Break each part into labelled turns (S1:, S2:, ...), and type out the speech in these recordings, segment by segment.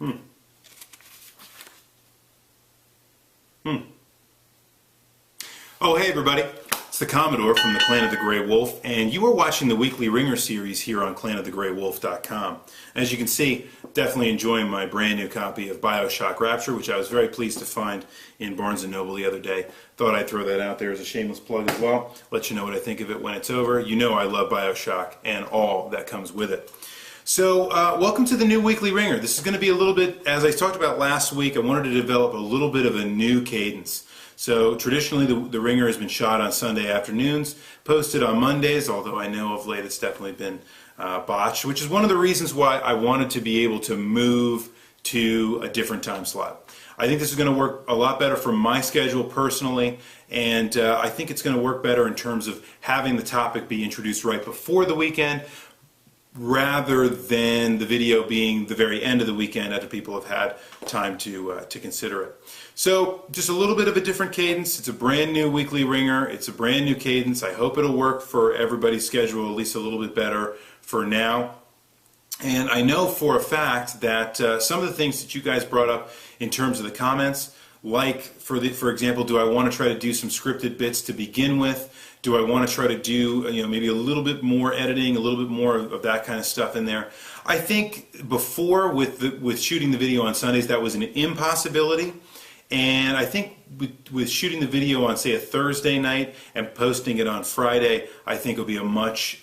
S1: Hmm. Hmm. Oh, hey everybody. It's the Commodore from the Clan of the Grey Wolf, and you are watching the weekly Wringer series here on clanofthegraywolf.com. As you can see, definitely enjoying my brand new copy of BioShock Rapture, which I was very pleased to find in Barnes & Noble the other day. Thought I'd throw that out there as a shameless plug as well. Let you know what I think of it when it's over. You know I love BioShock and all that comes with it. So, welcome to the new weekly Wringer. This is going to be a little bit, as I talked about last week, I wanted to develop a little bit of a new cadence. So traditionally the Wringer has been shot on Sunday afternoons, posted on Mondays, although I know of late it's definitely been botched, which is one of the reasons why I wanted to be able to move to a different time slot. I think this is going to work a lot better for my schedule personally, and I think it's going to work better in terms of having the topic be introduced right before the weekend, rather than the video being the very end of the weekend after people have had time to consider it. So just a little bit of a different cadence. It's a brand new weekly Wringer. It's a brand new cadence. I hope it'll work for everybody's schedule at least a little bit better for now. And I know for a fact that some of the things that you guys brought up in terms of the comments, like for example, do I want to try to do some scripted bits to begin with? Do I want to try to do, maybe a little bit more editing, a little bit more of that kind of stuff in there? I think before with shooting the video on Sundays, that was an impossibility. And I think with shooting the video on, say, a Thursday night and posting it on Friday, I think it'll be a much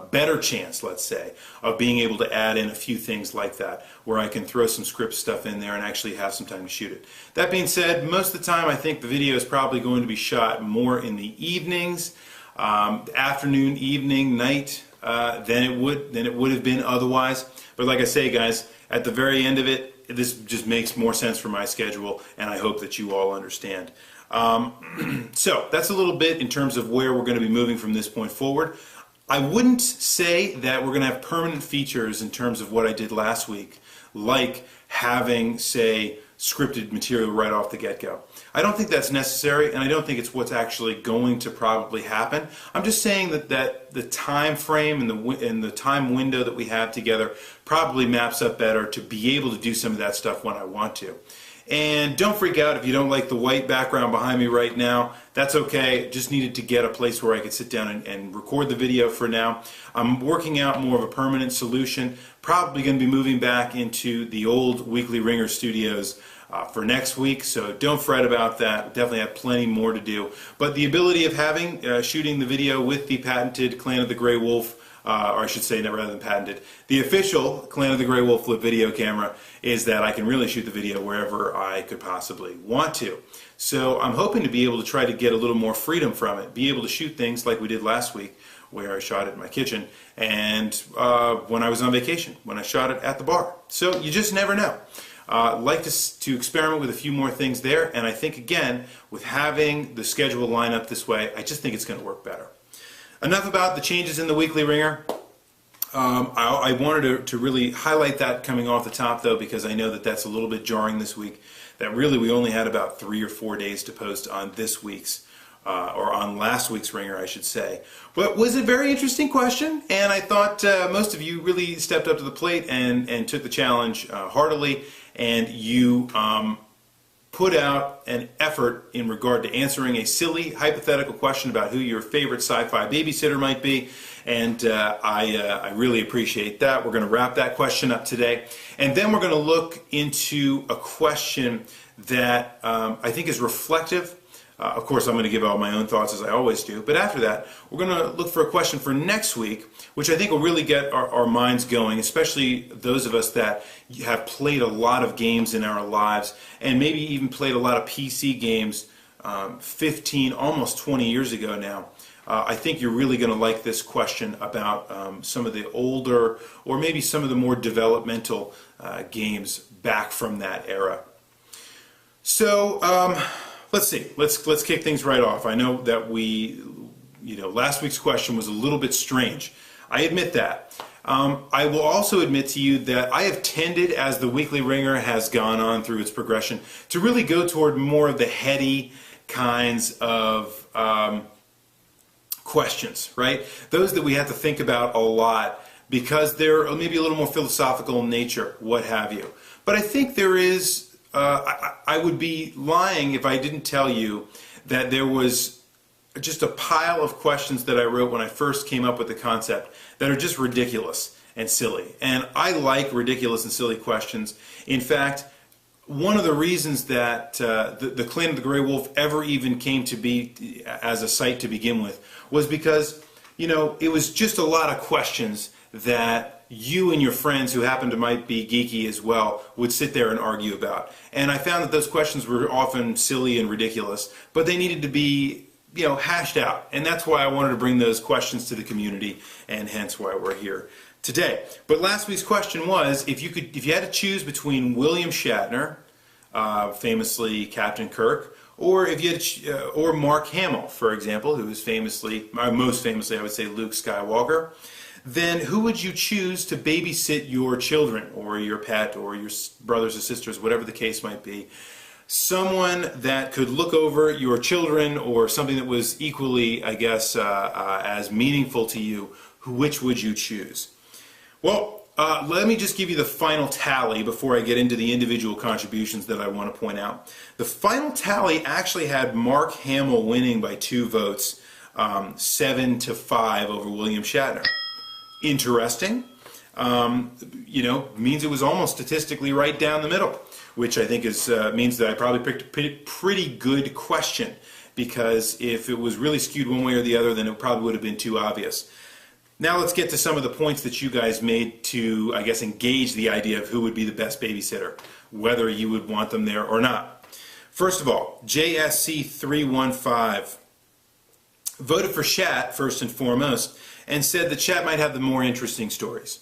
S1: better chance, let's say, of being able to add in a few things like that, where I can throw some script stuff in there and actually have some time to shoot it. That being said, most of the time I think the video is probably going to be shot more in the evenings, afternoon, evening, night, than it would have been otherwise. But like I say, guys, at the very end of it, this just makes more sense for my schedule, and I hope that you all understand. So that's a little bit in terms of where we're going to be moving from this point forward. I wouldn't say that we're going to have permanent features in terms of what I did last week, like having, say, scripted material right off the get-go. I don't think that's necessary, and I don't think it's what's actually going to probably happen. I'm just saying that the time frame and the time window that we have together probably maps up better to be able to do some of that stuff when I want to. And don't freak out if you don't like the white background behind me right now. That's okay. Just needed to get a place where I could sit down and record the video for now. I'm working out more of a permanent solution. Probably going to be moving back into the old weekly Wringer studios for next week, so don't fret about that. Definitely have plenty more to do. But the ability of having shooting the video with the patented Clan of the Grey Wolf, or I should say, rather than patented, the official Clan of the Grey Wolf flip video camera, is that I can really shoot the video wherever I could possibly want to. So I'm hoping to be able to try to get a little more freedom from it, be able to shoot things like we did last week, where I shot it in my kitchen, and when I was on vacation, when I shot it at the bar. So you just never know. Like to experiment with a few more things there, and I think, again, with having the schedule line up this way, I just think it's going to work better. Enough about the changes in the weekly Wringer. I wanted to really highlight that coming off the top, though, because I know that that's a little bit jarring this week, that really we only had about 3 or 4 days to post on this week's, or on last week's Wringer, I should say. But it was a very interesting question, and I thought most of you really stepped up to the plate and took the challenge heartily, and you put out an effort in regard to answering a silly hypothetical question about who your favorite sci-fi babysitter might be, and I really appreciate that. We're going to wrap that question up today, and then we're going to look into a question that I think is reflective. Of course, I'm going to give all my own thoughts as I always do, but after that, we're going to look for a question for next week, which I think will really get our minds going, especially those of us that have played a lot of games in our lives, and maybe even played a lot of PC games 15, almost 20 years ago now. I think you're really going to like this question about some of the older, or maybe some of the more developmental games back from that era. So, let's see. Let's kick things right off. I know that last week's question was a little bit strange. I admit that. I will also admit to you that I have tended, as the weekly Wringer has gone on through its progression, to really go toward more of the heady kinds of questions, right? Those that we have to think about a lot because they're maybe a little more philosophical in nature, what have you. But I think there is, I would be lying if I didn't tell you that there was just a pile of questions that I wrote when I first came up with the concept that are just ridiculous and silly. And I like ridiculous and silly questions. In fact, one of the reasons that the Clan of the Grey Wolf ever even came to be as a site to begin with was because, you know, it was just a lot of questions that you and your friends who happen to might be geeky as well would sit there and argue about. And I found that those questions were often silly and ridiculous, but they needed to be, you know, hashed out. And that's why I wanted to bring those questions to the community, and hence why we're here today. But last week's question was, if you had to choose between William Shatner, famously Captain Kirk, or if you had or Mark Hamill, for example, who is famously, most famously, I would say, Luke Skywalker, then who would you choose to babysit your children, or your pet, or your brothers or sisters, whatever the case might be? Someone that could look over your children, or something that was equally, I guess, as meaningful to you. Which would you choose? Well, let me just give you the final tally before I get into the individual contributions that I want to point out. The final tally actually had Mark Hamill winning by 2 votes, 7-5 over William Shatner. Interesting. You know, means it was almost statistically right down the middle, which I think is means that I probably picked a pretty good question, because if it was really skewed one way or the other, then it probably would have been too obvious. Now let's get to some of the points that you guys made to, I guess, engage the idea of who would be the best babysitter, whether you would want them there or not. First of all, JSC315 voted for Shat first and foremost, and said that Shat might have the more interesting stories.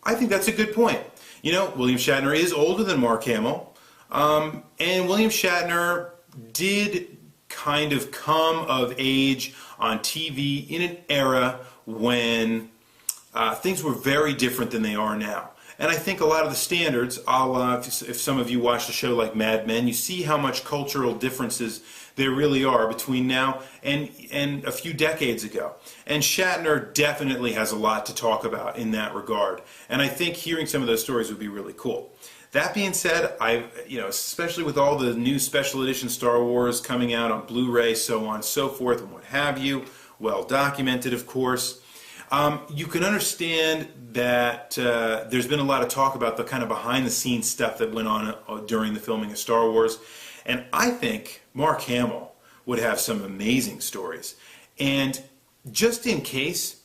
S1: I think that's a good point. You know, William Shatner is older than Mark Hamill, and William Shatner did kind of come of age on TV in an era when things were very different than they are now. And I think a lot of the standards, if some of you watched a show like Mad Men, you see how much cultural differences there really are between now and a few decades ago. And Shatner definitely has a lot to talk about in that regard. And I think hearing some of those stories would be really cool. That being said, especially with all the new special edition Star Wars coming out on Blu-ray, so on and so forth, and what have you, well documented, of course, you can understand that there's been a lot of talk about the kind of behind-the-scenes stuff that went on during the filming of Star Wars. And I think Mark Hamill would have some amazing stories. And just in case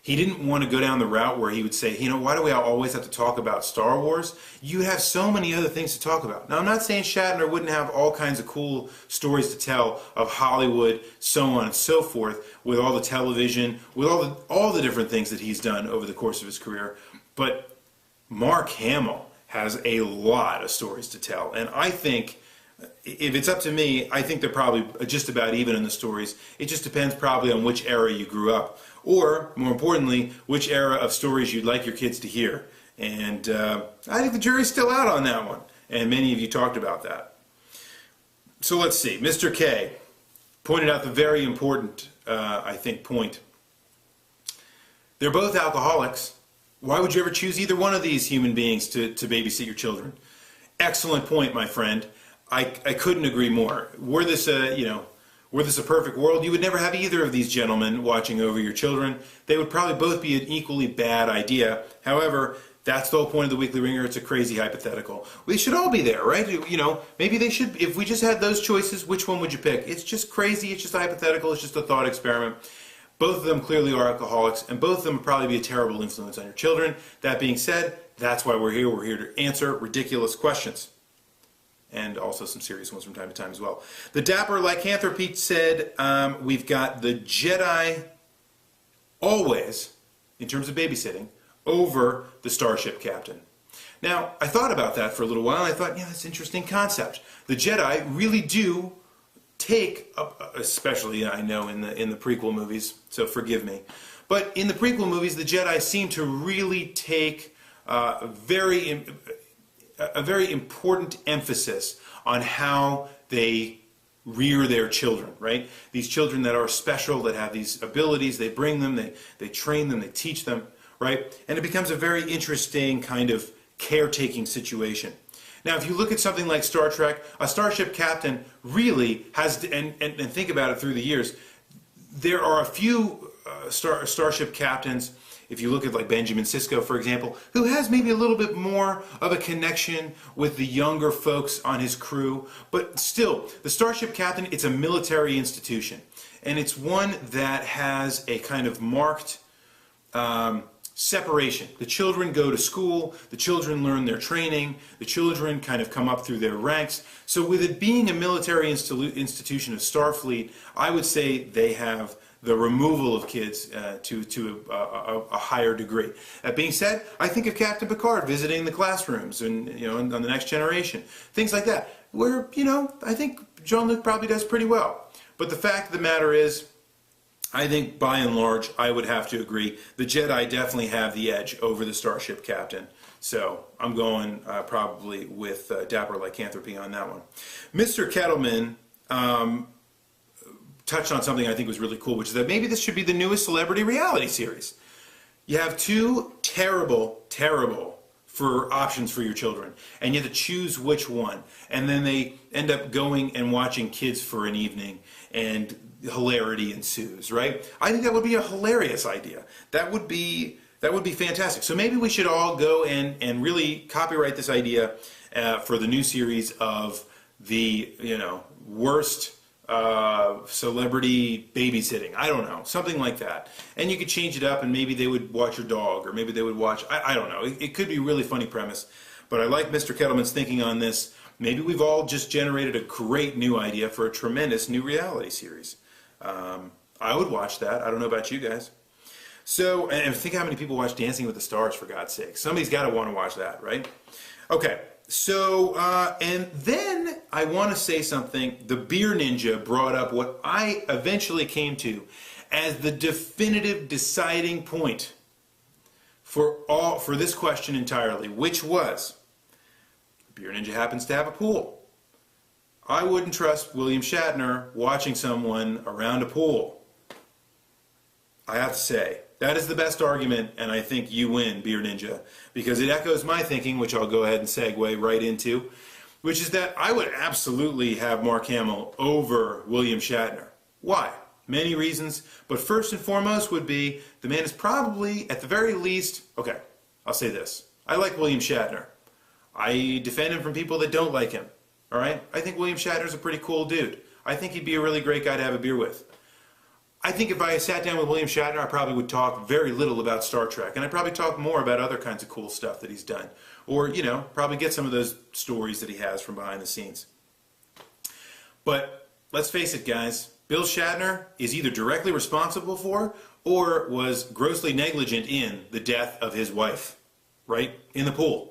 S1: he didn't want to go down the route where he would say, you know, why do we always have to talk about Star Wars? You have so many other things to talk about. Now, I'm not saying Shatner wouldn't have all kinds of cool stories to tell of Hollywood, so on and so forth, with all the television, with all the different things that he's done over the course of his career. But Mark Hamill has a lot of stories to tell. And I think, if it's up to me, I think they're probably just about even in the stories. It just depends probably on which era you grew up. Or, more importantly, which era of stories you'd like your kids to hear. And I think the jury's still out on that one. And many of you talked about that. So let's see. Mr. K pointed out the very important, I think, point. They're both alcoholics. Why would you ever choose either one of these human beings to babysit your children? Excellent point, my friend. I couldn't agree more. Were this a perfect world, you would never have either of these gentlemen watching over your children. They would probably both be an equally bad idea. However, that's the whole point of the Weekly Ringer. It's a crazy hypothetical. We should all be there, right? You know, maybe they should. If we just had those choices, which one would you pick? It's just crazy. It's just a hypothetical. It's just a thought experiment. Both of them clearly are alcoholics, and both of them would probably be a terrible influence on your children. That being said, that's why we're here. We're here to answer ridiculous questions. And also some serious ones from time to time as well. The Dapper Lycanthropy said, we've got the Jedi always, in terms of babysitting, over the Starship Captain. Now, I thought about that for a little while, and I thought, yeah, that's an interesting concept. The Jedi really do take, especially I know in the prequel movies, so forgive me, but in the prequel movies, the Jedi seem to really take a very important emphasis on how they rear their children, right? These children that are special, that have these abilities, they bring them, they train them, they teach them, right? And it becomes a very interesting kind of caretaking situation. Now, if you look at something like Star Trek, a starship captain really has, and think about it through the years, there are a few starship captains, if you look at like Benjamin Sisko, for example, who has maybe a little bit more of a connection with the younger folks on his crew. But still, the starship captain, it's a military institution. And it's one that has a kind of marked separation. The children go to school, the children learn their training, the children kind of come up through their ranks. So with it being a military institution of Starfleet, I would say they have the removal of kids to a higher degree. That being said, I think of Captain Picard visiting the classrooms and on the Next Generation, things like that, where I think Jean-Luc probably does pretty well. But the fact of the matter is, I think by and large, I would have to agree, the Jedi definitely have the edge over the starship captain. So I'm going probably with Dapper Lycanthropy on that one. Mr. Kettleman touched on something I think was really cool, which is that maybe this should be the newest celebrity reality series. You have two terrible options for your children, and you have to choose which one. And then they end up going and watching kids for an evening, and hilarity ensues, right? I think that would be a hilarious idea. That would be fantastic. So maybe we should all go and really copyright this idea for the new series of the worst celebrity babysitting. I don't know, something like that. And you could change it up, and maybe they would watch your dog, or maybe they would watch, I don't know. It could be a really funny premise, but I like Mr. Kettleman's thinking on this. Maybe we've all just generated a great new idea for a tremendous new reality series. I would watch that. I don't know about you guys. So, and think how many people watch Dancing with the Stars, for God's sake. Somebody's got to want to watch that, right? Okay, so, and then I want to say something. The Beer Ninja brought up what I eventually came to as the definitive deciding point for this question entirely, which was, Beer Ninja happens to have a pool. I wouldn't trust William Shatner watching someone around a pool. I have to say, that is the best argument, and I think you win, Beer Ninja, because it echoes my thinking, which I'll go ahead and segue right into, which is that I would absolutely have Mark Hamill over William Shatner. Why? Many reasons, but first and foremost would be the man is probably, at the very least, okay, I'll say this. I like William Shatner. I defend him from people that don't like him. All right? I think William Shatner's a pretty cool dude. I think he'd be a really great guy to have a beer with. I think if I sat down with William Shatner, I probably would talk very little about Star Trek, and I'd probably talk more about other kinds of cool stuff that he's done. Or, probably get some of those stories that he has from behind the scenes. But let's face it, guys, Bill Shatner is either directly responsible for or was grossly negligent in the death of his wife, right? In the pool.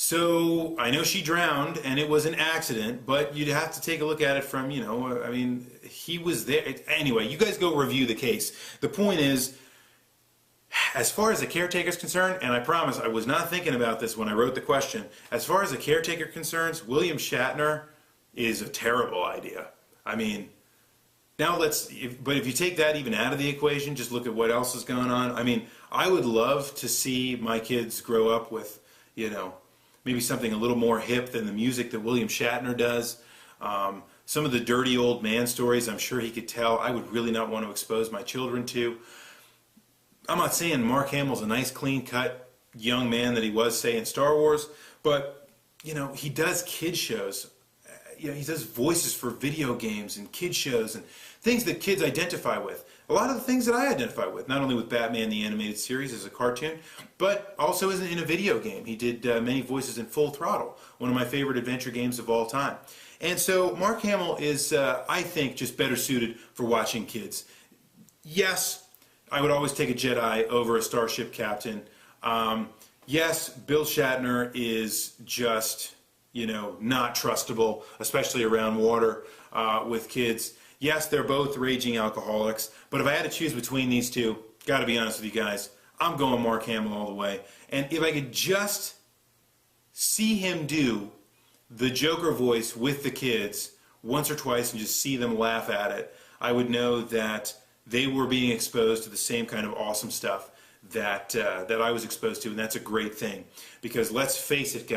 S1: So, I know she drowned, and it was an accident, but you'd have to take a look at it from, he was there. Anyway, you guys go review the case. The point is, as far as the caretaker is concerned, and I promise I was not thinking about this when I wrote the question, as far as the caretaker concerns, William Shatner is a terrible idea. I mean, now but if you take that even out of the equation, just look at what else is going on. I mean, I would love to see my kids grow up with, maybe something a little more hip than the music that William Shatner does. Some of the dirty old man stories I'm sure he could tell, I would really not want to expose my children to. I'm not saying Mark Hamill's a nice, clean-cut young man that he was, say, in Star Wars, but, he does kid shows. He does voices for video games and kid shows and things that kids identify with. A lot of the things that I identify with, not only with Batman the Animated Series as a cartoon, but also in a video game. He did many voices in Full Throttle, one of my favorite adventure games of all time. And so Mark Hamill is, I think, just better suited for watching kids. Yes, I would always take a Jedi over a starship captain. Yes, Bill Shatner is just, not trustable, especially around water with kids. Yes, they're both raging alcoholics, but if I had to choose between these two, got to be honest with you guys, I'm going Mark Hamill all the way. And if I could just see him do the Joker voice with the kids once or twice and just see them laugh at it, I would know that they were being exposed to the same kind of awesome stuff that I was exposed to, and that's a great thing, because let's face it, guys.